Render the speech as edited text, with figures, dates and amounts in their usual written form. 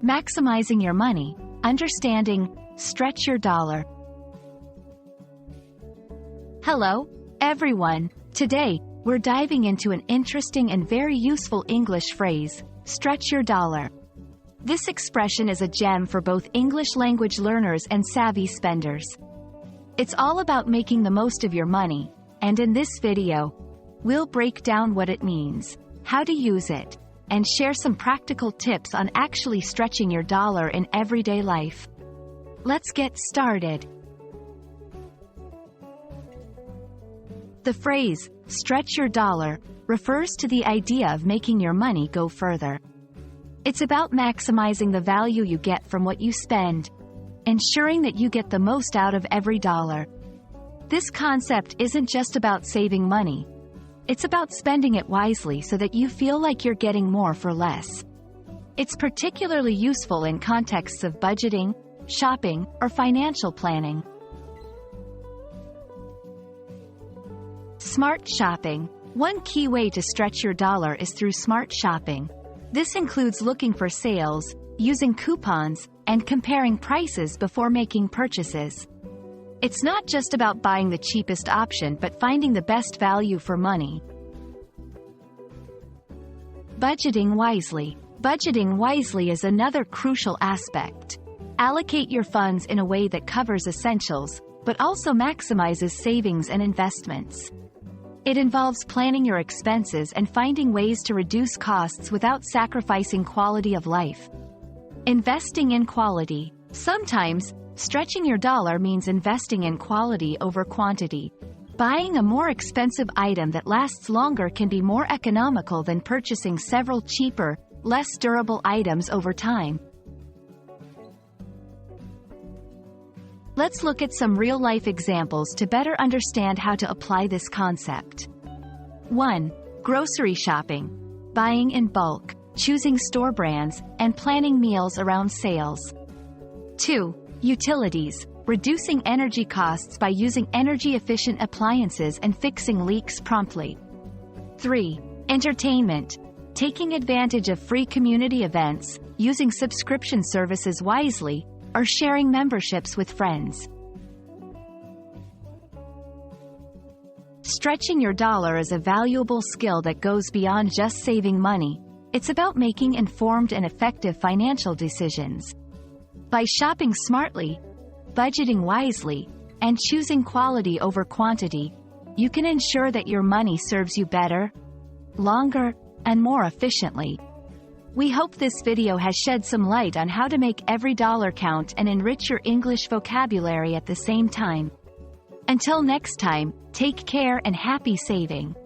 Maximizing your money, understanding, stretch your dollar. Hello, everyone. Today, we're diving into an interesting and very useful English phrase, stretch your dollar. This expression is a gem for both English language learners and savvy spenders. It's all about making the most of your money, and in this video, we'll break down what it means, how to use it, and share some practical tips on actually stretching your dollar in everyday life. Let's get started. The phrase, stretch your dollar, refers to the idea of making your money go further. It's about maximizing the value you get from what you spend, ensuring that you get the most out of every dollar. This concept isn't just about saving money. It's about spending it wisely so that you feel like you're getting more for less. It's particularly useful in contexts of budgeting, shopping, or financial planning. Smart shopping. One key way to stretch your dollar is through smart shopping. This includes looking for sales, using coupons, and comparing prices before making purchases. It's not just about buying the cheapest option but finding the best value for money. Budgeting wisely. Budgeting wisely is another crucial aspect. Allocate your funds in a way that covers essentials, but also maximizes savings and investments. It involves planning your expenses and finding ways to reduce costs without sacrificing quality of life. Investing in quality. Sometimes, stretching your dollar means investing in quality over quantity. Buying a more expensive item that lasts longer can be more economical than purchasing several cheaper, less durable items over time. Let's look at some real-life examples to better understand how to apply this concept. 1. Grocery shopping. Buying in bulk, choosing store brands, and planning meals around sales. 2. Utilities. Reducing energy costs by using energy-efficient appliances and fixing leaks promptly. 3. Entertainment. Taking advantage of free community events, using subscription services wisely, or sharing memberships with friends. Stretching your dollar is a valuable skill that goes beyond just saving money. It's about making informed and effective financial decisions. By shopping smartly, budgeting wisely, and choosing quality over quantity, you can ensure that your money serves you better, longer, and more efficiently. We hope this video has shed some light on how to make every dollar count and enrich your English vocabulary at the same time. Until next time, take care and happy saving.